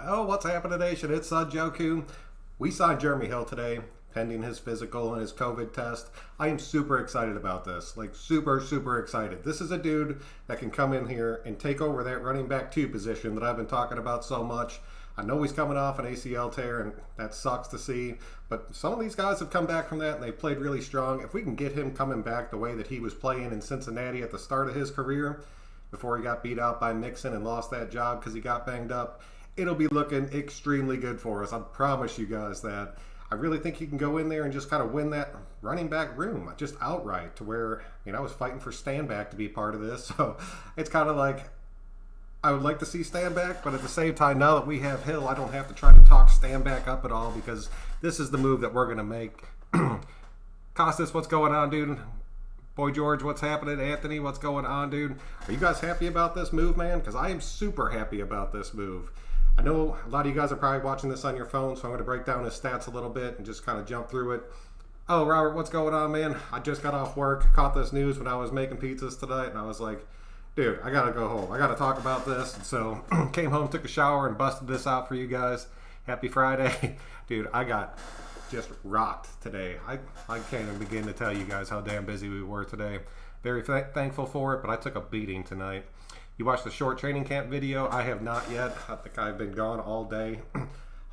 Oh, what's happening, Nation? It's Joku. We signed Jeremy Hill today, pending his physical and his COVID test. I am super excited about this. Like, super excited. This is a dude that can come in here and take over that running back 2 position that I've been talking about so much. I know he's coming off an ACL tear, and that sucks to see. But some of these guys have come back from that, and they played really strong. If we can get him coming back the way that he was playing in Cincinnati at the start of his career, before he got beat out by Mixon and lost that job because he got banged up, it'll be looking extremely good for us. I promise you guys that. I really think he can go in there and just kind of win that running back room, just outright, to where, I was fighting for Stanback to be part of this. So it's kind of like, I would like to see Stanback, but at the same time, now that we have Hill, I don't have to try to talk Stanback up at all, because this is the move that we're going to make. Costas, what's going on, dude? Boy George, what's happening? Anthony, what's going on, dude? Are you guys happy about this move, man? Because I am super happy about this move. I know a lot of you guys are probably watching this on your phone, so I'm going to break down his stats a little bit and just kind of jump through it. Oh, Robert, what's going on, man? I just got off work, caught this news when I was making pizzas tonight, and I was like, dude, I got to go home. I got to talk about this. And so came home, took a shower, and busted this out for you guys. Happy Friday. Dude, I got just rocked today. I can't even begin to tell you guys how damn busy we were today. Very thankful for it, but I took a beating tonight. You watched the short training camp video? I have not yet. I think I've been gone all day.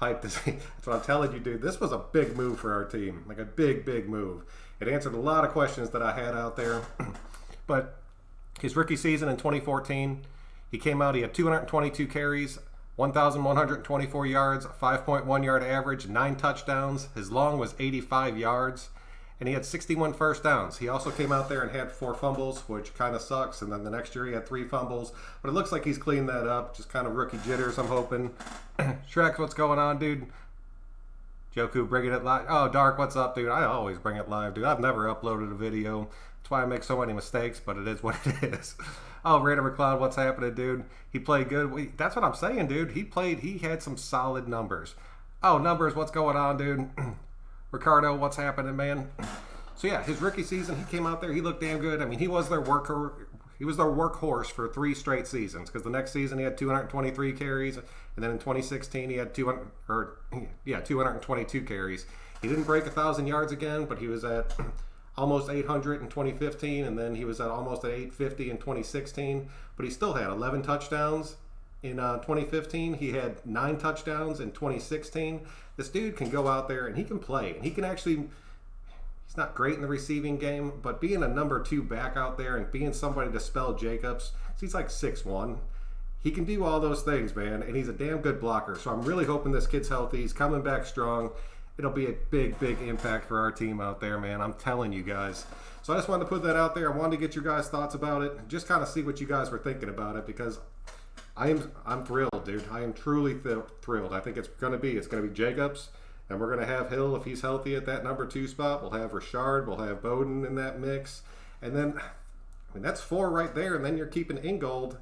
Hyped to see. That's what I'm telling you, dude. This was a big move for our team. Like a big move. It answered a lot of questions that I had out there. But his rookie season in 2014, he came out, he had 222 carries, 1,124 yards, 5.1 yard average, 9 touchdowns. His long was 85 yards. And he had 61 first downs. He also came out there and had 4 fumbles, which kind of sucks. And then the next year he had 3 fumbles. But it looks like he's cleaned that up. Just kind of rookie jitters, I'm hoping. Shrek, what's going on, dude? Joku, bringing it live. Oh, Dark, what's up, dude? I always bring it live, dude. I've never uploaded a video. That's why I make so many mistakes, but it is what it is. Oh, Raider McLeod, what's happening, dude? He played good. That's what I'm saying, dude. He had some solid numbers. Oh, numbers, what's going on, dude? Ricardo, what's happening, man? So yeah, his rookie season, he came out there, he looked damn good. I mean, he was their workhorse for 3 straight seasons, because the next season he had 223 carries, and then in 2016 he had 222 carries. He didn't break 1,000 yards again, but he was at almost 800 in 2015, and then he was at almost at 850 in 2016. But he still had 11 touchdowns. In 2015, he had 9 touchdowns. In 2016, this dude can go out there and he can play. And he can actually, he's not great in the receiving game, but being a number 2 back out there and being somebody to spell Jacobs, he's like 6'1". He can do all those things, man, and he's a damn good blocker. So I'm really hoping this kid's healthy. He's coming back strong. It'll be a big impact for our team out there, man. I'm telling you guys. So I just wanted to put that out there. I wanted to get your guys' thoughts about it, just kind of see what you guys were thinking about it, because I'm thrilled, dude. I am truly thrilled. I think it's going to be Jacobs, and we're going to have Hill if he's healthy at that number 2 spot. We'll have Richard, we'll have Bowden in that mix, and then that's 4 right there. And then you're keeping Ingold.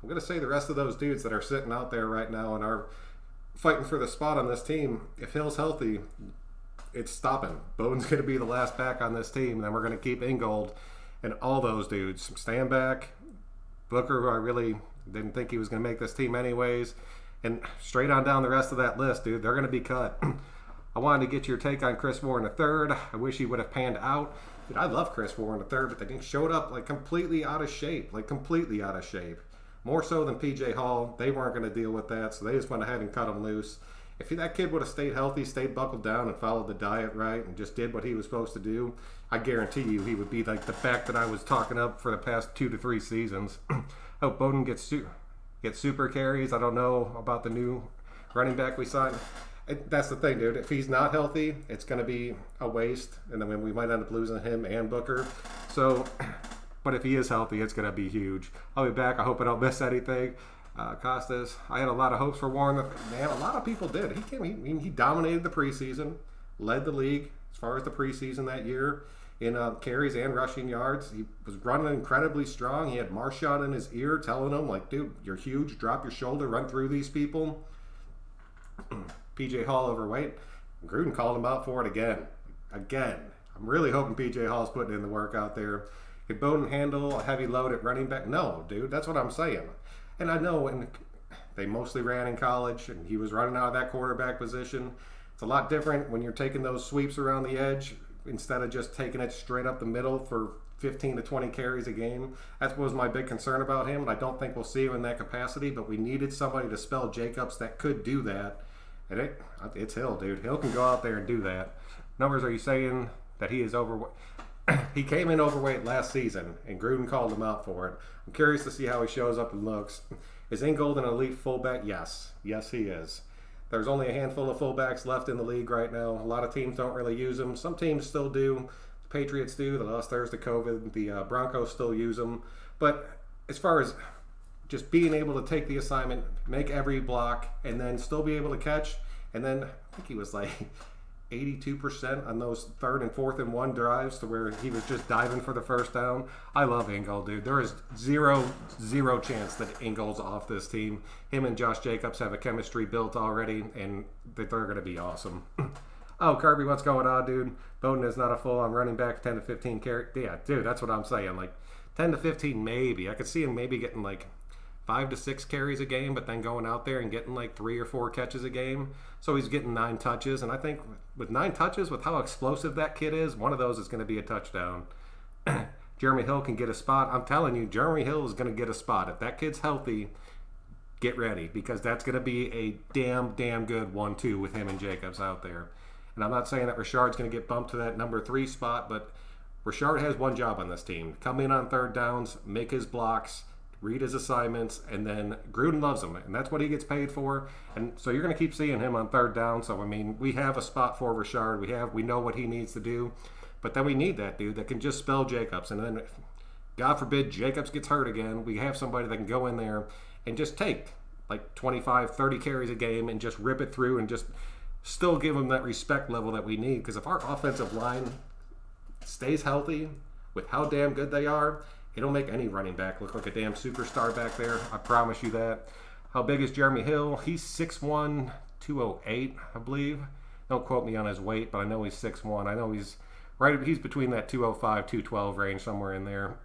I'm going to say the rest of those dudes that are sitting out there right now and are fighting for the spot on this team. If Hill's healthy, it's stopping. Bowden's going to be the last back on this team, and then we're going to keep Ingold and all those dudes. Stand back, Booker, who I really didn't think he was going to make this team anyways. And straight on down the rest of that list, dude, they're going to be cut. I wanted to get your take on Chris Moore in the 3rd. I wish he would have panned out. Dude, I love Chris Moore in the 3rd, but they showed up like completely out of shape. More so than PJ Hall. They weren't going to deal with that, so they just went ahead and cut him loose. If that kid would have stayed healthy, stayed buckled down, and followed the diet right, and just did what he was supposed to do, I guarantee you he would be like the back that I was talking up for the past 2 to 3 seasons. Hope Bowden gets super carries. I don't know about the new running back we signed. That's the thing, dude. If he's not healthy, it's going to be a waste, and then we might end up losing him and Booker. So, but if he is healthy, it's going to be huge. I'll be back. I hope I don't miss anything. Costas, I had a lot of hopes for Warren. Man, a lot of people did. He dominated the preseason, led the league as far as the preseason that year in carries and rushing yards. He was running incredibly strong. He had Marshawn in his ear telling him, like, dude, you're huge. Drop your shoulder. Run through these people. PJ Hall overweight. Gruden called him out for it again. I'm really hoping PJ Hall's putting in the work out there. Could Bowden handle a heavy load at running back? No, dude. That's what I'm saying. And I know, and they mostly ran in college, and he was running out of that quarterback position. It's a lot different when you're taking those sweeps around the edge instead of just taking it straight up the middle for 15 to 20 carries a game. That was my big concern about him, and I don't think we'll see him in that capacity, but we needed somebody to spell Jacobs that could do that. And it's Hill, dude. Hill can go out there and do that. Numbers, are you saying that he is overweight? He came in overweight last season, and Gruden called him out for it. I'm curious to see how he shows up and looks. Is Ingold an elite fullback? Yes. Yes, he is. There's only a handful of fullbacks left in the league right now. A lot of teams don't really use them. Some teams still do. The Patriots do. They lost theirs to COVID. The Broncos still use them. But as far as just being able to take the assignment, make every block, and then still be able to catch, and then I think he was like 82% on those 3rd and 4th and 1 drives to where he was just diving for the first down. I love Ingold, dude. There is zero chance that Ingold's off this team. Him and Josh Jacobs have a chemistry built already, and they're going to be awesome. Oh, Kirby, what's going on, dude? Bowden is not a full-on running back, 10 to 15 carry. Yeah, dude, that's what I'm saying. Like 10 to 15 maybe. I could see him maybe getting like 5 to 6 carries a game, but then going out there and getting like 3 or 4 catches a game. So he's getting 9 touches, and I think with 9 touches, with how explosive that kid is, one of those is going to be a touchdown. Jeremy Hill can get a spot. I'm telling you, Jeremy Hill is going to get a spot. If that kid's healthy, get ready, because that's going to be a damn good 1-2 with him and Jacobs out there. And I'm not saying that Richard's going to get bumped to that number 3 spot, but Richard has one job on this team. Come in on 3rd downs, make his blocks, read his assignments, and then Gruden loves him, and that's what he gets paid for. And so you're going to keep seeing him on 3rd down. So, I mean, we have a spot for Richard. We know what he needs to do. But then we need that dude that can just spell Jacobs. And then, God forbid, Jacobs gets hurt again. We have somebody that can go in there and just take like 25, 30 carries a game and just rip it through and just still give him that respect level that we need. Because if our offensive line stays healthy with how damn good they are, it'll make any running back look like a damn superstar back there. I promise you that. How big is Jeremy Hill? He's 6'1", 208, I believe. Don't quote me on his weight, but I know he's 6'1". I know he's between that 205, 212 range, somewhere in there.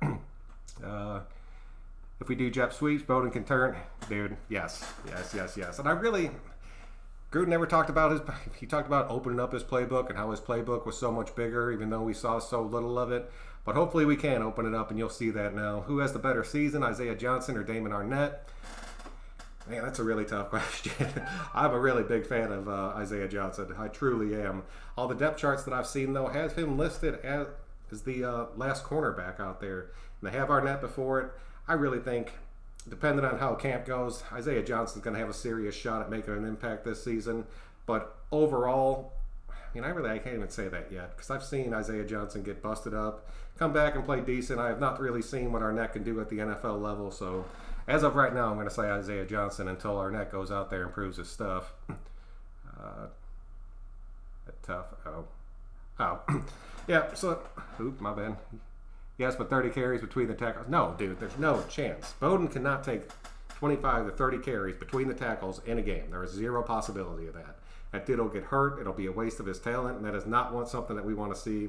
If we do jet sweeps, Bowden can turn. Dude, yes. And Gruden never talked about he talked about opening up his playbook and how his playbook was so much bigger, even though we saw so little of it. But hopefully we can open it up, and you'll see that now. Who has the better season, Isaiah Johnson or Damon Arnett? Man, that's a really tough question. I'm a really big fan of Isaiah Johnson. I truly am. All the depth charts that I've seen, though, have him listed as the last cornerback out there. And they have Arnett before it. I really think, depending on how camp goes, Isaiah Johnson's going to have a serious shot at making an impact this season. But overall, I can't even say that yet, because I've seen Isaiah Johnson get busted up, come back and play decent. I have not really seen what Arnett can do at the NFL level. So as of right now, I'm going to say Isaiah Johnson until Arnett goes out there and proves his stuff. Tough. Oh. Yeah, so, my bad. Yes, but 30 carries between the tackles. No, dude, there's no chance. Bowden cannot take 25 to 30 carries between the tackles in a game. There is zero possibility of that. That dude will get hurt. It'll be a waste of his talent, and that is not something that we want to see.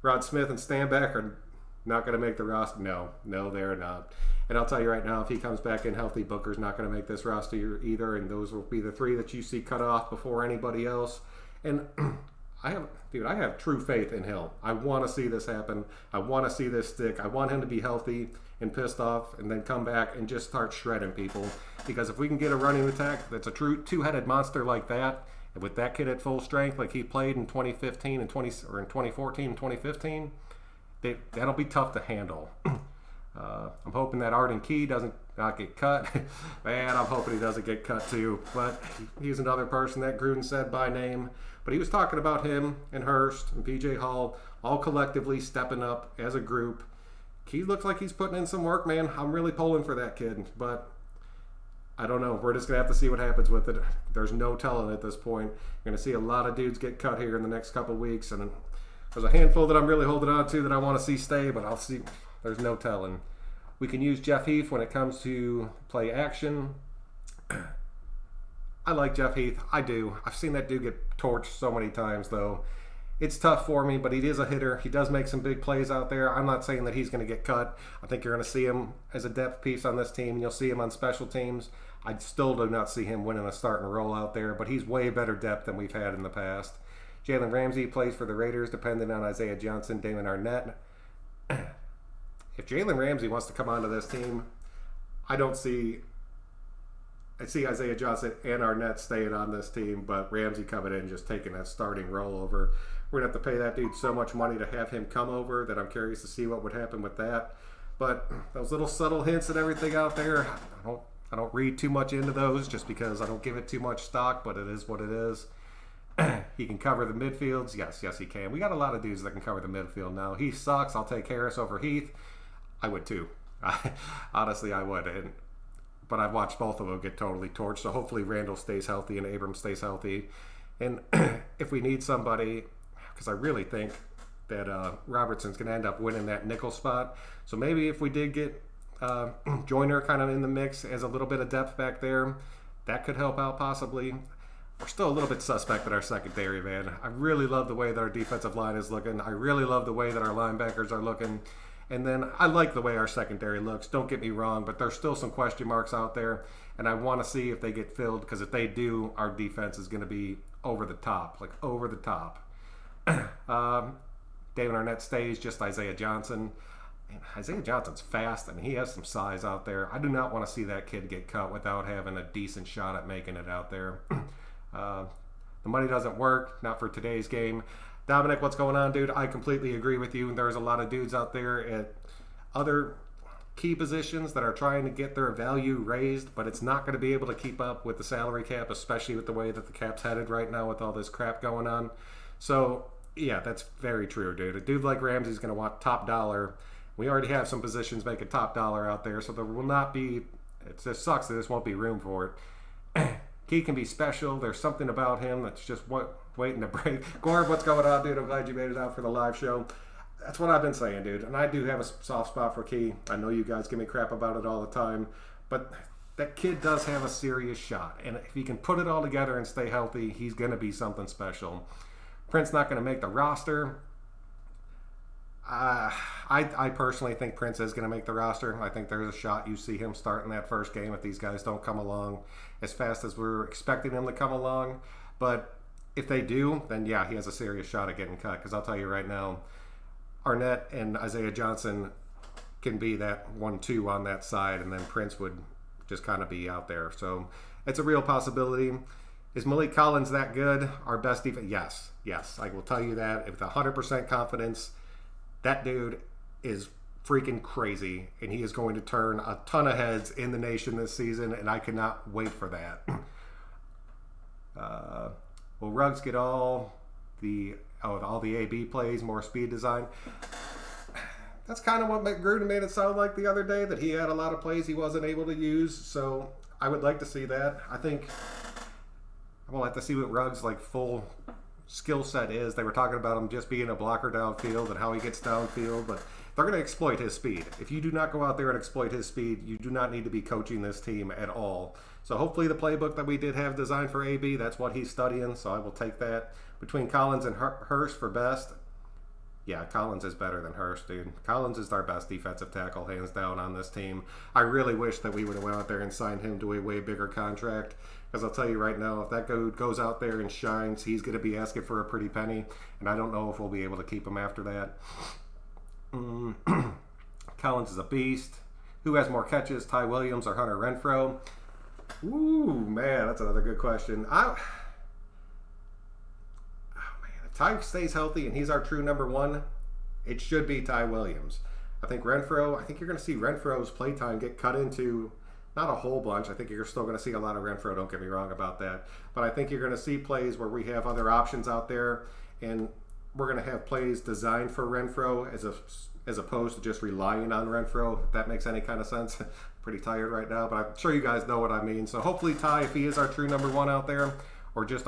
Rod Smith and Stanback are not going to make the roster. No, they're not. And I'll tell you right now, if he comes back in healthy, Booker's not going to make this roster either, and those will be the 3 that you see cut off before anybody else. And I have true faith in Hill. I want to see this happen. I want to see this stick. I want him to be healthy and pissed off and then come back and just start shredding people. Because if we can get a running attack that's a true two-headed monster like that, and with that kid at full strength like he played in 2015 and in 2014 and 2015, that'll be tough to handle. I'm hoping that Arden Key doesn't not get cut. Man, I'm hoping he doesn't get cut too. But he's another person that Gruden said by name. But he was talking about him and Hurst and PJ Hall all collectively stepping up as a group. Key looks like he's putting in some work, man. I'm really pulling for that kid. But I don't know. We're just going to have to see what happens with it. There's no telling at this point. You're going to see a lot of dudes get cut here in the next couple weeks. And there's a handful that I'm really holding on to that I want to see stay, but I'll see. There's no telling. We can use Jeff Heath when it comes to play action. I like Jeff Heath. I do. I've seen that dude get torched so many times, though. It's tough for me, but he is a hitter. He does make some big plays out there. I'm not saying that he's going to get cut. I think you're going to see him as a depth piece on this team, and you'll see him on special teams. I still do not see him winning a starting role out there, but he's way better depth than we've had in the past. Jalen Ramsey plays for the Raiders, depending on Isaiah Johnson, Damon Arnett. If Jalen Ramsey wants to come onto this team, I see Isaiah Johnson and Arnett staying on this team, but Ramsey coming in and just taking that starting role over. We're going to have to pay that dude so much money to have him come over that I'm curious to see what would happen with that. But those little subtle hints and everything out there, I don't read too much into those just because I don't give it too much stock, but it is what it is. He can cover the midfields. Yes, he can. We got a lot of dudes that can cover the midfield now. He sucks. I'll take Harris over Heath. I would too. Honestly, I would. But I've watched both of them get totally torched, so hopefully Randall stays healthy and Abrams stays healthy. And if we need somebody, because I really think that Robertson's going to end up winning that nickel spot. So maybe if we did get Joyner kind of in the mix as a little bit of depth back there, that could help out possibly. We're still a little bit suspect at our secondary, man. I really love the way that our defensive line is looking. I really love the way that our linebackers are looking. And then I like the way our secondary looks. Don't get me wrong, but there's still some question marks out there. And I want to see if they get filled, because if they do, our defense is going to be over the top. Like, over the top. David Arnett stays, just Isaiah Johnson. Man, Isaiah Johnson's fast, and he has some size out there. I do not want to see that kid get cut without having a decent shot at making it out there. The money doesn't work, not for today's game. Dominic, what's going on, dude? I completely agree with you. There's a lot of dudes out there at other key positions that are trying to get their value raised, but it's not going to be able to keep up with the salary cap, especially with the way that the cap's headed right now with all this crap going on. So, yeah, that's very true, dude. A dude like Ramsey's going to want top dollar. We already have some positions making top dollar out there, so there will not be, it just sucks that there won't be room for it. He can be special. There's something about him that's just waiting to break. Gorb, what's going on, dude? I'm glad you made it out for the live show. That's what I've been saying, dude. And I do have a soft spot for Key. I know you guys give me crap about it all the time. But that kid does have a serious shot. And if he can put it all together and stay healthy, he's going to be something special. Prince not going to make the roster. I personally think Prince is going to make the roster. I think there's a shot you see him starting that first game if these guys don't come along as fast as we're expecting them to come along. But if they do, then yeah, he has a serious shot at getting cut. Because I'll tell you right now, Arnett and Isaiah Johnson can be that 1-2 on that side, and then Prince would just kind of be out there. So it's a real possibility. Is Malik Collins that good? Our best defense? Yes. I will tell you that with 100% confidence. That dude is freaking crazy, and he is going to turn a ton of heads in the nation this season, and I cannot wait for that. Will Ruggs get all the AB plays, more speed design? That's kind of what Gruden made it sound like the other day, that he had a lot of plays he wasn't able to use, so I would like to see that. I think we'll have to see what Ruggs' full skill set is. They were talking about him just being a blocker downfield and how he gets downfield, but they're going to exploit his speed. If you do not go out there and exploit his speed, you do not need to be coaching this team at all. So hopefully the playbook that we did have designed for AB, that's what he's studying, so I will take that. Between Collins and Hurst for best, yeah, Collins is better than Hurst, dude. Collins is our best defensive tackle, hands down, on this team. I really wish that we would have went out there and signed him to a way bigger contract. Because I'll tell you right now, if that dude goes out there and shines, he's going to be asking for a pretty penny. And I don't know if we'll be able to keep him after that. Collins is a beast. Who has more catches, Ty Williams or Hunter Renfrow? Ooh, man, that's another good question. If Ty stays healthy and he's our true number one, it should be Ty Williams. I think you're going to see Renfro's playtime get cut into, not a whole bunch. I think you're still going to see a lot of Renfrow, don't get me wrong about that. But I think you're going to see plays where we have other options out there, and we're going to have plays designed for Renfrow as opposed to just relying on Renfrow, if that makes any kind of sense. Pretty tired right now, but I'm sure you guys know what I mean. So hopefully Ty, if he is our true number one out there, or just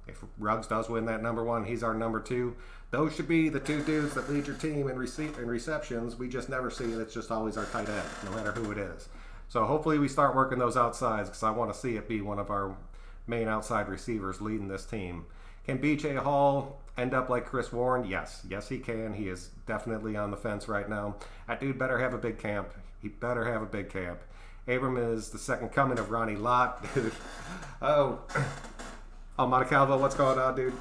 if Ruggs does win that number one, he's our number two. Those should be the two dudes that lead your team in receptions. We just never see it. It's just always our tight end, no matter who it is. So hopefully we start working those outsides, because I want to see it be one of our main outside receivers leading this team. Can B.J. Hall end up like Chris Warren? Yes, he can. He is definitely on the fence right now. That dude better have a big camp. He better have a big camp. Abram is the second coming of Ronnie Lott, dude. Oh, Montecalvo, what's going on, dude?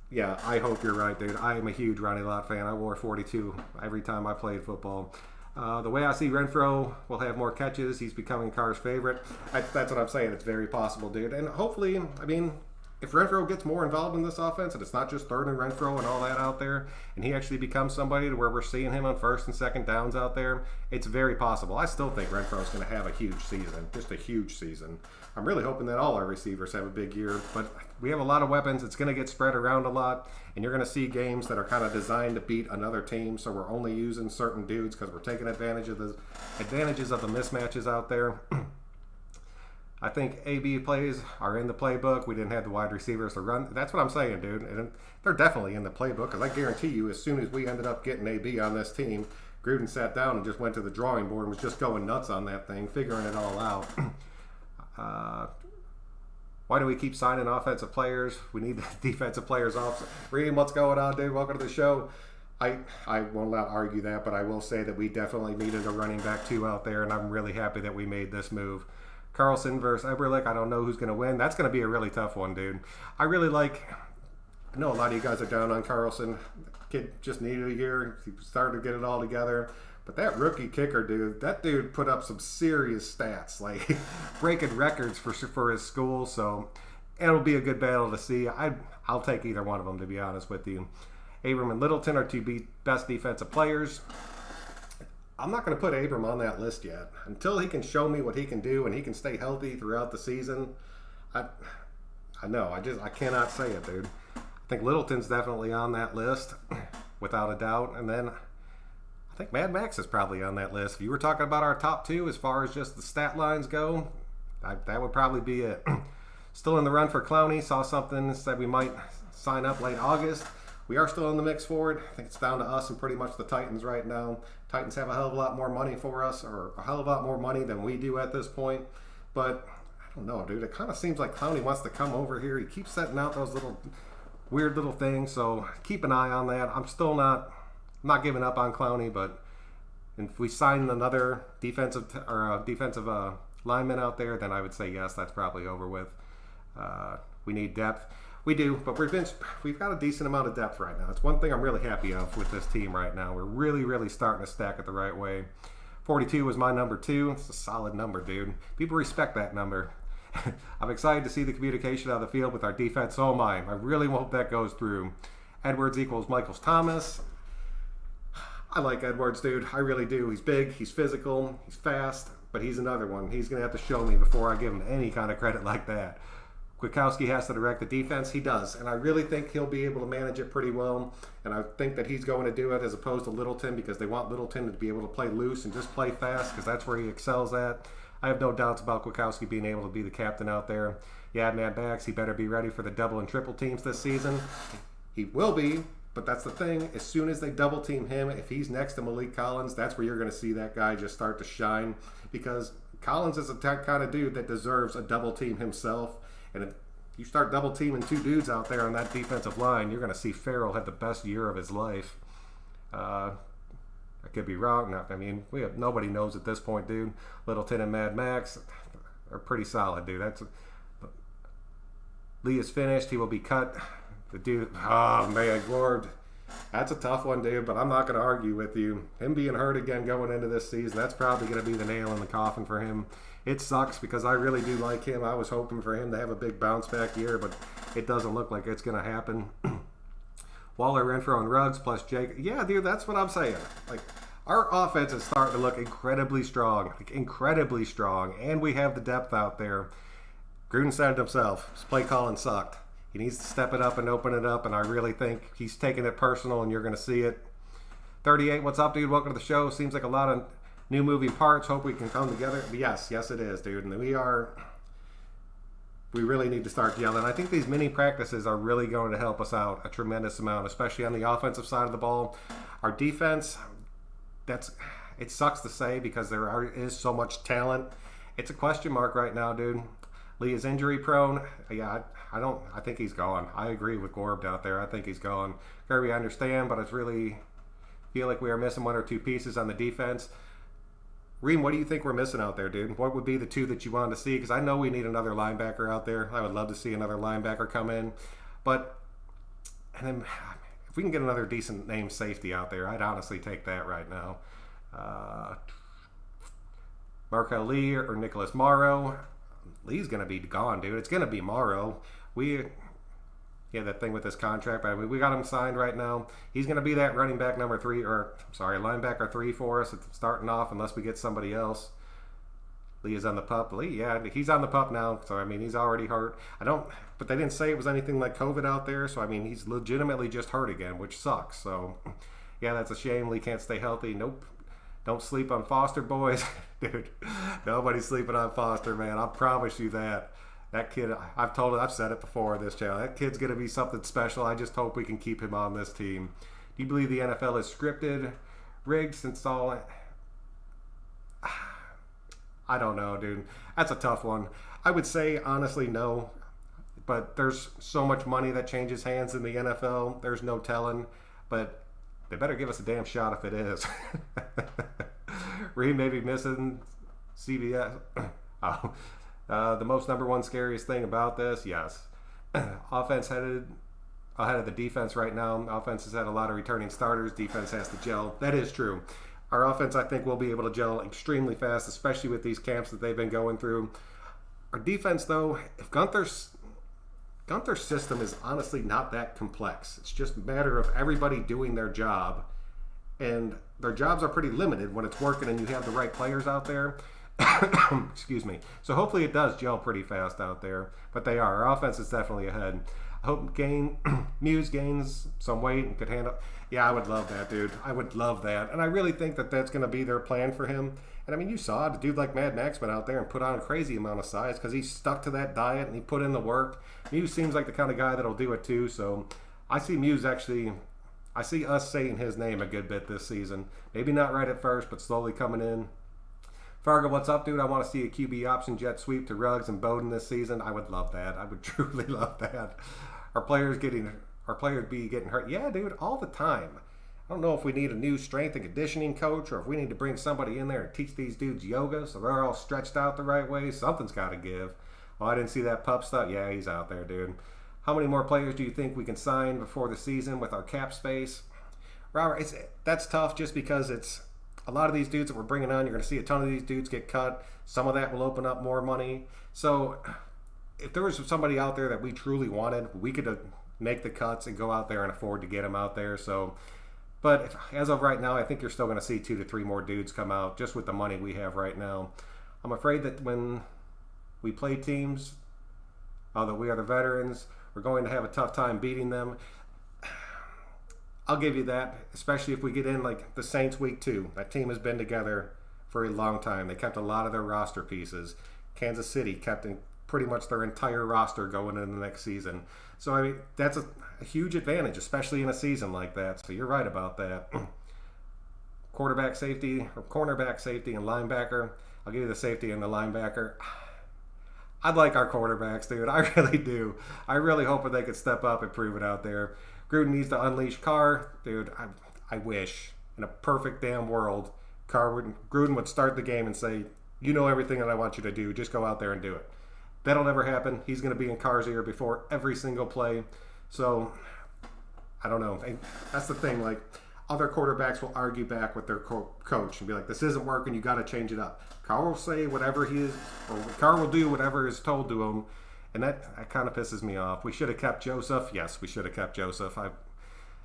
Yeah, I hope you're right, dude. I am a huge Ronnie Lott fan. I wore 42 every time I played football. The way I see Renfrow will have more catches. He's becoming Carr's favorite. That's what I'm saying. It's very possible, dude. And hopefully, I mean, if Renfrow gets more involved in this offense, and it's not just third and Renfrow and all that out there, and he actually becomes somebody to where we're seeing him on first and second downs out there, it's very possible. I still think Renfrow's going to have a huge season, just a huge season. I'm really hoping that all our receivers have a big year, but we have a lot of weapons. It's going to get spread around a lot, and you're going to see games that are kind of designed to beat another team, so we're only using certain dudes because we're taking advantages of the mismatches out there. I think AB plays are in the playbook. We didn't have the wide receivers to run. That's what I'm saying, dude. And they're definitely in the playbook, because I guarantee you, as soon as we ended up getting AB on this team, Gruden sat down and just went to the drawing board and was just going nuts on that thing, figuring it all out. Why do we keep signing offensive players? We need defensive players off. Reading, what's going on, dude? Welcome to the show. I won't argue that, but I will say that we definitely needed a running back too out there, and I'm really happy that we made this move. Carlson versus Irelic. I don't know who's going to win. That's going to be a really tough one, dude. I know a lot of you guys are down on Carlson. Kid just needed a year. He started to get it all together. But that rookie kicker, dude, that dude put up some serious stats, like breaking records for his school. So it'll be a good battle to see. I'll take either one of them, to be honest with you. Abram and Littleton are two best defensive players. I'm not going to put Abram on that list yet. Until he can show me what he can do and he can stay healthy throughout the season, I cannot say it, dude. I think Littleton's definitely on that list, without a doubt. And then I think Mad Max is probably on that list. If you were talking about our top two as far as just the stat lines go, that would probably be it. Still in the run for Clowney. Saw something, said we might sign up late August. We are still in the mix for it. I think it's down to us and pretty much the Titans right now. Titans have a hell of a lot more money for us, or a hell of a lot more money than we do at this point. But I don't know, dude. It kind of seems like Clowney wants to come over here. He keeps setting out those weird little things. So keep an eye on that. I'm still not giving up on Clowney, but if we sign another defensive lineman out there, then I would say yes, that's probably over with. We need depth. We do, but we've got a decent amount of depth right now. It's one thing I'm really happy of with this team right now. We're really, really starting to stack it the right way. 42 was my number 2. It's a solid number, dude. People respect that number. I'm excited to see the communication on the field with our defense. Oh my, I really hope that goes through. Edwards equals Michael Thomas. I like Edwards, dude. I really do. He's big, he's physical, he's fast, but he's another one. He's going to have to show me before I give him any kind of credit like that. Kwiatkowski has to direct the defense. He does. And I really think he'll be able to manage it pretty well. And I think that he's going to do it as opposed to Littleton, because they want Littleton to be able to play loose and just play fast, because that's where he excels at. I have no doubts about Kwiatkowski being able to be the captain out there. Yeah, Mad Max, he better be ready for the double and triple teams this season. He will be, but that's the thing. As soon as they double team him, if he's next to Malik Collins, that's where you're going to see that guy just start to shine, because Collins is a kind of dude that deserves a double team himself. And if you start double teaming two dudes out there on that defensive line, you're going to see Farrell have the best year of his life. I could be wrong. Nobody knows at this point, dude. Littleton and Mad Max are pretty solid, dude. Lee is finished. He will be cut. The dude, oh man, Lord, that's a tough one, dude. But I'm not going to argue with you. Him being hurt again going into this season, that's probably going to be the nail in the coffin for him. It sucks because I really do like him. I was hoping for him to have a big bounce back year, but it doesn't look like it's going to happen. Waller, Renfrow, and Ruggs plus Jake. Yeah, dude, that's what I'm saying. Like, our offense is starting to look incredibly strong, and we have the depth out there. Gruden said it himself. His play calling sucked. He needs to step it up and open it up, and I really think he's taking it personal, and you're going to see it. 38, what's up, dude? Welcome to the show. Seems like a lot of new moving parts. Hope we can come together. But yes, it is, dude. And we really need to start yelling. I think these mini practices are really going to help us out a tremendous amount, especially on the offensive side of the ball. Our defense, it sucks to say because there is so much talent. It's a question mark right now, dude. Lee is injury prone. Yeah, I think he's gone. I agree with Gorb out there. I think he's gone. Kirby, I understand, but it's really feel like we are missing one or two pieces on the defense. Reem, what do you think we're missing out there, dude? What would be the two that you wanted to see? Because I know we need another linebacker out there. I would love to see another linebacker come in. But, and then if we can get another decent name safety out there, I'd honestly take that right now. Markel Lee or Nicholas Morrow. Lee's going to be gone, dude. It's going to be Morrow. That thing with this contract. I mean, we got him signed right now. He's going to be that running back number 3, linebacker 3 for us. It's starting off unless we get somebody else. Lee is on the pup. Lee, yeah, he's on the pup now. So, I mean, he's already hurt. But they didn't say it was anything like COVID out there. So, I mean, he's legitimately just hurt again, which sucks. So, yeah, that's a shame. Lee can't stay healthy. Nope. Don't sleep on Foster, boys. Dude, nobody's sleeping on Foster, man. I promise you that. That kid, I've said it before on this channel. That kid's going to be something special. I just hope we can keep him on this team. Do you believe the NFL is scripted, rigged, since all... I don't know, dude. That's a tough one. I would say, honestly, no. But there's so much money that changes hands in the NFL. There's no telling. But they better give us a damn shot if it is. Reed may be missing CBS. Oh. The most number one scariest thing about this, yes. Offense headed ahead of the defense right now. Offense has had a lot of returning starters. Defense has to gel. That is true. Our offense, I think, will be able to gel extremely fast, especially with these camps that they've been going through. Our defense, though, if Gunther's system is honestly not that complex. It's just a matter of everybody doing their job. And their jobs are pretty limited when it's working and you have the right players out there. Excuse me. So hopefully it does gel pretty fast out there. But they are. Our offense is definitely ahead. I hope Muse gains some weight and could handle... Yeah, I would love that, dude. I would love that. And I really think that that's going to be their plan for him. And I mean, you saw it. A dude like Mad Max went out there and put on a crazy amount of size because he stuck to that diet and he put in the work. Muse seems like the kind of guy that'll do it too. So I see Muse actually... I see us saying his name a good bit this season. Maybe not right at first, but slowly coming in. Fargo, what's up, dude? I want to see a QB option jet sweep to Ruggs and Bowden this season. I would love that. I would truly love that. Our players be getting hurt. Yeah, dude, all the time. I don't know if we need a new strength and conditioning coach or if we need to bring somebody in there and teach these dudes yoga so they're all stretched out the right way. Something's got to give. Oh, I didn't see that pup stuff. Yeah, he's out there, dude. How many more players do you think we can sign before the season with our cap space? Robert, that's tough just because it's a lot of these dudes that we're bringing on. You're going to see a ton of these dudes get cut. Some of that will open up more money. So if there was somebody out there that we truly wanted, we could make the cuts and go out there and afford to get them out there. So, but as of right now, I think you're still going to see 2 to 3 more dudes come out just with the money we have right now. I'm afraid that when we play teams, that we are the veterans, we're going to have a tough time beating them. I'll give you that, especially if we get in like the Saints week 2. That team has been together for a long time. They kept a lot of their roster pieces. Kansas City kept in pretty much their entire roster going into the next season. So, I mean, that's a huge advantage, especially in a season like that. So you're right about that. Cornerback safety, and linebacker. I'll give you the safety and the linebacker. I'd like our quarterbacks, dude. I really do. I really hope that they could step up and prove it out there. Gruden needs to unleash Carr. Dude, I wish in a perfect damn world Gruden would start the game and say, you know everything that I want you to do. Just go out there and do it. That'll never happen. He's going to be in Carr's ear before every single play. So, I don't know. That's the thing. Like, other quarterbacks will argue back with their coach and be like, this isn't working. You got to change it up. Carr will say whatever Carr will do whatever is told to him. And that kind of pisses me off. We should have kept Joseph. Yes, we should have kept Joseph.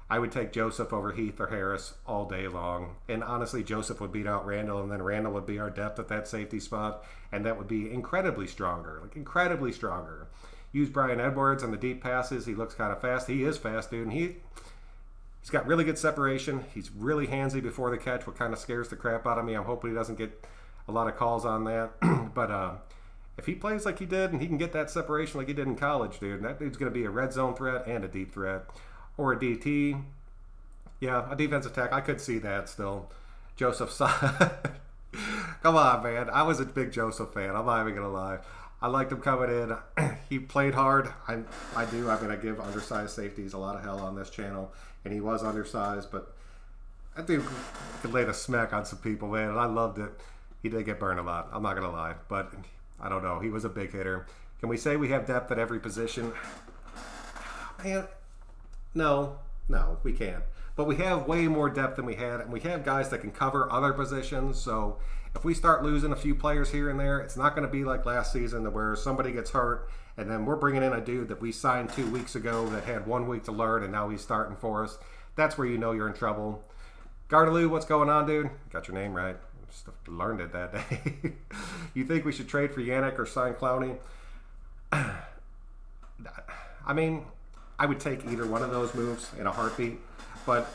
I would take Joseph over Heath or Harris all day long. And honestly, Joseph would beat out Randall, and then Randall would be our depth at that safety spot. And that would be incredibly stronger. Like, incredibly stronger. Use Brian Edwards on the deep passes. He looks kind of fast. He is fast, dude. And he's got really good separation. He's really handsy before the catch, what kind of scares the crap out of me. I'm hoping he doesn't get a lot of calls on that. But if he plays like he did and he can get that separation like he did in college, dude, that dude's going to be a red zone threat and a deep threat. Or a DT. Yeah, a defensive tackle. I could see that still. Joseph side. Come on, man. I was a big Joseph fan. I'm not even going to lie. I liked him coming in. He played hard. I do. I mean, I give undersized safeties a lot of hell on this channel. And he was undersized, but I think he could lay the smack on some people, man. And I loved it. He did get burned a lot. I'm not going to lie. But I don't know. He was a big hitter. Can we say we have depth at every position? Man, no, we can't. But we have way more depth than we had, and we have guys that can cover other positions. So if we start losing a few players here and there, it's not going to be like last season where somebody gets hurt, and then we're bringing in a dude that we signed 2 weeks ago that had 1 week to learn, and now he's starting for us. That's where you know you're in trouble. Gardaloo, what's going on, dude? Got your name right. Just learned it that day. You think we should trade for Yannick or sign Clowney? I mean, I would take either one of those moves in a heartbeat. But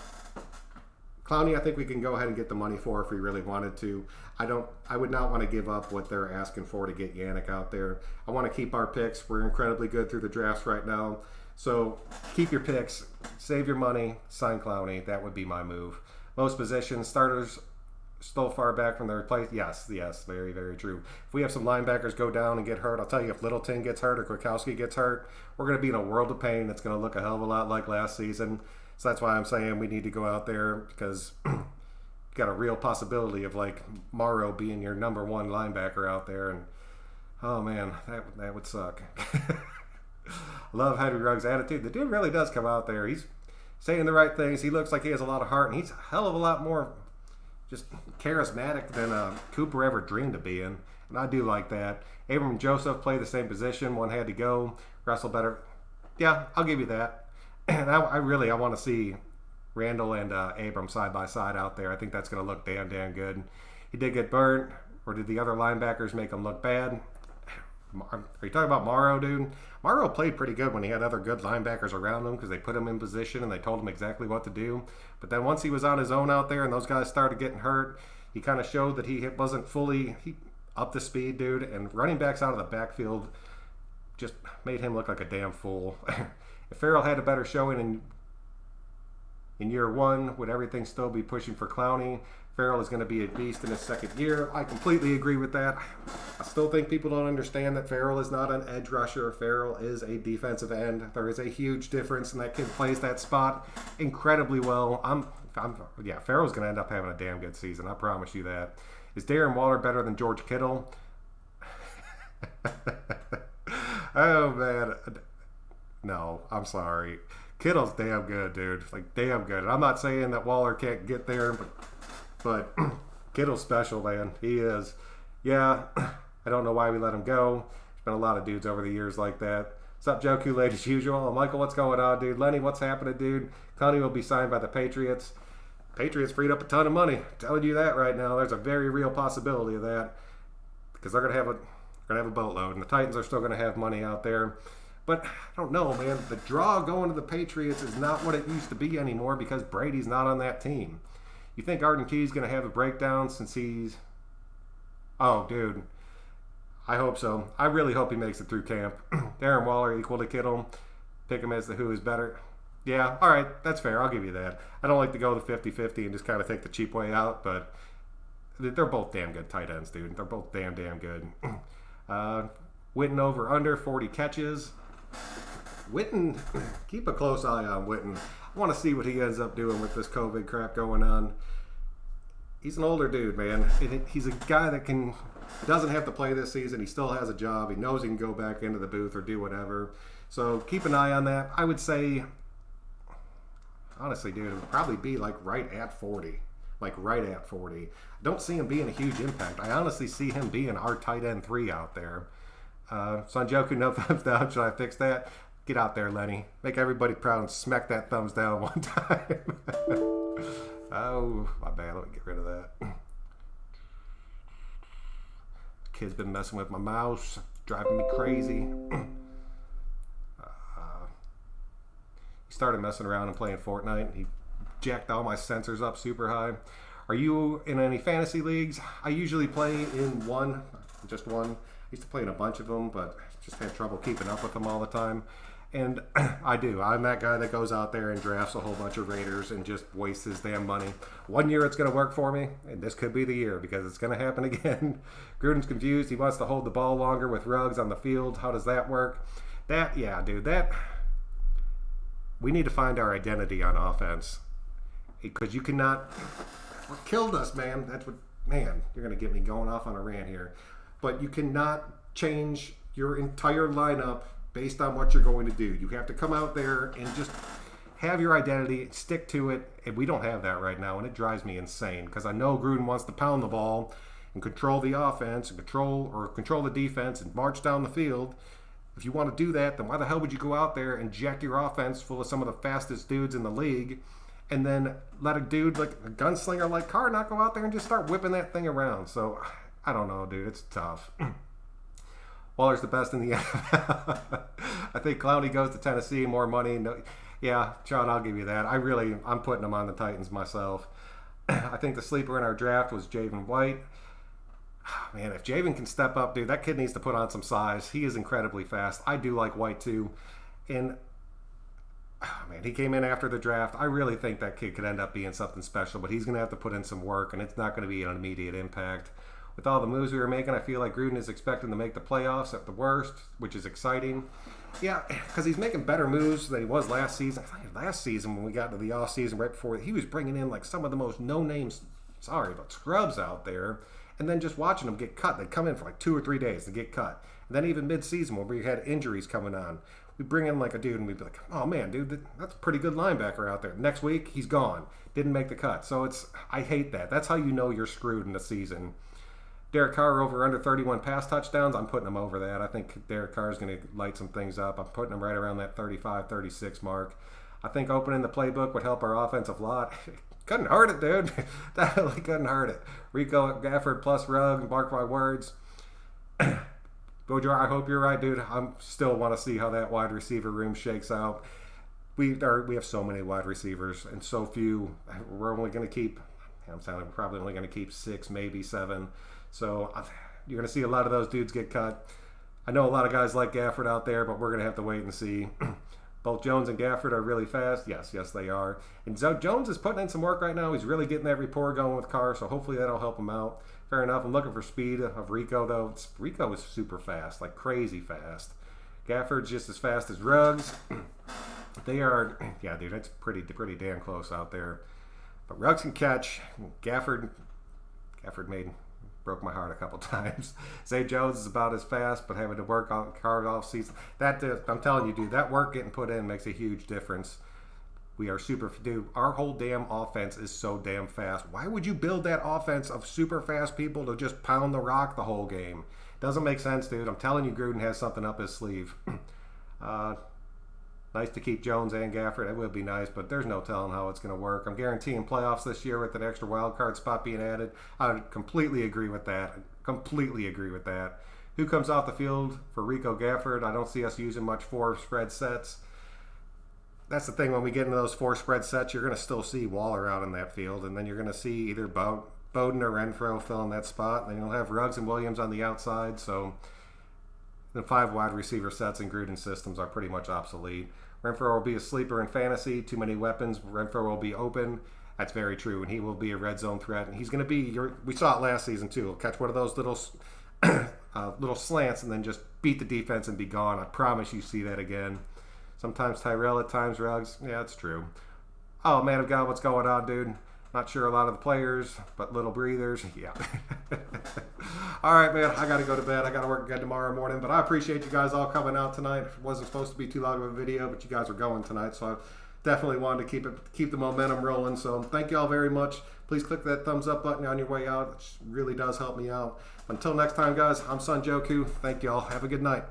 Clowney, I think we can go ahead and get the money for if we really wanted to. I would not want to give up what they're asking for to get Yannick out there. I want to keep our picks. We're incredibly good through the drafts right now. So keep your picks, save your money, sign Clowney. That would be my move. Most positions, starters still far back from their replacement. Yes, very, very true. If we have some linebackers go down and get hurt, I'll tell you, if Littleton gets hurt or Kwiatkowski gets hurt, we're going to be in a world of pain. It's going to look a hell of a lot like last season. So that's why I'm saying we need to go out there, because you got a real possibility of like Morrow being your number one linebacker out there, and oh man, that would suck. Love Henry Ruggs' attitude. The dude really does come out there. He's saying the right things. He looks like he has a lot of heart, and he's a hell of a lot more just charismatic than Cooper ever dreamed of being, and I do like that. Abram and Joseph play the same position. One had to go. Russell better. Yeah, I'll give you that. And I want to see Randall and Abram side by side out there. I think that's going to look damn good. He did get burnt, or did the other linebackers make him look bad? Are you talking about Morrow, dude? Morrow played pretty good when he had other good linebackers around him, because they put him in position and they told him exactly what to do. But then once he was on his own out there and those guys started getting hurt, he kind of showed that he wasn't fully up to speed, dude. And running backs out of the backfield just made him look like a damn fool. If Farrell had a better showing in year one, would everything still be pushing for Clowney? Farrell is going to be a beast in his second year. I completely agree with that. I still think people don't understand that Farrell is not an edge rusher. Farrell is a defensive end. There is a huge difference, and that kid plays that spot incredibly well. Farrell's going to end up having a damn good season. I promise you that. Is Darren Waller better than George Kittle? Oh, man. No, I'm sorry. Kittle's damn good, dude. Like, damn good. And I'm not saying that Waller can't get there, but Kittle's special, man. He is. Yeah, I don't know why we let him go. There's been a lot of dudes over the years like that. What's up, Joku, late as usual? Michael, what's going on, dude? Lenny, what's happening, dude? Connie will be signed by the Patriots. Patriots freed up a ton of money. I'm telling you that right now. There's a very real possibility of that, because they're gonna have a boatload, and the Titans are still gonna have money out there. But I don't know, man. The draw going to the Patriots is not what it used to be anymore, because Brady's not on that team. You think Arden Key's going to have a breakdown since he's... Oh, dude. I hope so. I really hope he makes it through camp. Darren Waller equal to Kittle. Pick him as the who is better. Yeah, all right. That's fair. I'll give you that. I don't like to go the 50-50 and just kind of take the cheap way out, but they're both damn good tight ends, dude. They're both damn good. Witten over under 40 catches. Witten, keep a close eye on Witten. I want to see what he ends up doing with this COVID crap going on. He's an older dude, man. He's a guy that doesn't have to play this season. He still has a job. He knows he can go back into the booth or do whatever. So keep an eye on that. I would say, honestly, dude, it would probably be like right at 40. Like right at 40. I don't see him being a huge impact. I honestly see him being our tight end 3 out there. Sanjoku, no thumbs down. Should I fix that? Get out there, Lenny. Make everybody proud and smack that thumbs down one time. Oh, my bad. Let me get rid of that. Kid's been messing with my mouse, driving me crazy. He started messing around and playing Fortnite. He jacked all my sensors up super high. Are you in any fantasy leagues? I usually play in one, just one. I used to play in a bunch of them, but just had trouble keeping up with them all the time. And I do. I'm that guy that goes out there and drafts a whole bunch of Raiders and just wastes his damn money. One year it's going to work for me, and this could be the year, because it's going to happen again. Gruden's confused. He wants to hold the ball longer with Ruggs on the field. How does that work? We need to find our identity on offense, because you cannot... That's what killed us, man. man, you're going to get me going off on a rant here. But you cannot change your entire lineup based on what you're going to do. You have to come out there and just have your identity, stick to it, and we don't have that right now, and it drives me insane because I know Gruden wants to pound the ball and control the offense and control the defense and march down the field. If you want to do that, then why the hell would you go out there and jack your offense full of some of the fastest dudes in the league and then let a dude like a gunslinger like Carr not go out there and just start whipping that thing around? So, I don't know, dude. It's tough. Waller's the best in the NFL. I think Clowney goes to Tennessee, more money. No, yeah, Sean, I'll give you that. I'm putting him on the Titans myself. I think the sleeper in our draft was Javen White. Man, if Javen can step up, dude, that kid needs to put on some size. He is incredibly fast. I do like White too. And, man, he came in after the draft. I really think that kid could end up being something special, but he's going to have to put in some work, and it's not going to be an immediate impact. With all the moves we were making, I feel like Gruden is expecting to make the playoffs at the worst, which is exciting. Yeah, because he's making better moves than he was last season. I think last season when we got to the offseason right before, he was bringing in like some of the most no-names, scrubs out there, and then just watching them get cut. They'd come in for like 2 or 3 days to get cut. And then even mid-season when we had injuries coming on, we'd bring in like a dude and we'd be like, oh man, dude, that's a pretty good linebacker out there. Next week, he's gone. Didn't make the cut. So I hate that. That's how you know you're screwed in the season. Derek Carr over under 31 pass touchdowns, I'm putting him over that. I think Derek Carr is going to light some things up. I'm putting him right around that 35, 36 mark. I think opening the playbook would help our offensive lot. Couldn't hurt it, dude. Definitely couldn't hurt it. Rico Gafford plus Rugg, mark my words. Bojar, I hope you're right, dude. I still want to see how that wide receiver room shakes out. We have so many wide receivers and so few. We're only going to keep, we're probably only going to keep 6, maybe 7. So you're going to see a lot of those dudes get cut. I know a lot of guys like Gafford out there, but we're going to have to wait and see. Both Jones and Gafford are really fast. Yes, they are. And Jones is putting in some work right now. He's really getting that rapport going with Carr, so hopefully that'll help him out. Fair enough. I'm looking for speed of Rico, though. Rico is super fast, like crazy fast. Gafford's just as fast as Ruggs. They are, yeah, dude, it's pretty damn close out there. But Ruggs can catch. Gafford broke my heart a couple times. Zay Jones is about as fast, but having to work on Carr off season. I'm telling you, dude, that work getting put in makes a huge difference. We are dude, our whole damn offense is so damn fast. Why would you build that offense of super fast people to just pound the rock the whole game? Doesn't make sense, dude. I'm telling you, Gruden has something up his sleeve. Nice to keep Jones and Gafford. It would be nice, but there's no telling how it's going to work. I'm guaranteeing playoffs this year with an extra wild card spot being added. I would completely agree with that. Who comes off the field for Rico Gafford? I don't see us using much 4 spread sets. That's the thing. When we get into those 4 spread sets, you're going to still see Waller out in that field, and then you're going to see either Bowden or Renfro fill in that spot, and then you'll have Ruggs and Williams on the outside. So the 5 wide receiver sets in Gruden systems are pretty much obsolete. Renfro will be a sleeper in fantasy. Too many weapons. Renfro will be open. That's very true, and he will be a red zone threat. And he's going to be we saw it last season too. He'll catch one of those little slants and then just beat the defense and be gone. I promise you see that again. Sometimes Tyrell, at times Ruggs. Yeah, that's true. Oh, man of God, what's going on, dude? Not sure a lot of the players, but little breathers. Yeah. All right, man. I got to go to bed. I got to work again tomorrow morning. But I appreciate you guys all coming out tonight. It wasn't supposed to be too long of a video, but you guys are going tonight. So I definitely wanted to keep the momentum rolling. So thank you all very much. Please click that thumbs up button on your way out. It really does help me out. Until next time, guys, I'm Son Joku. Thank you all. Have a good night.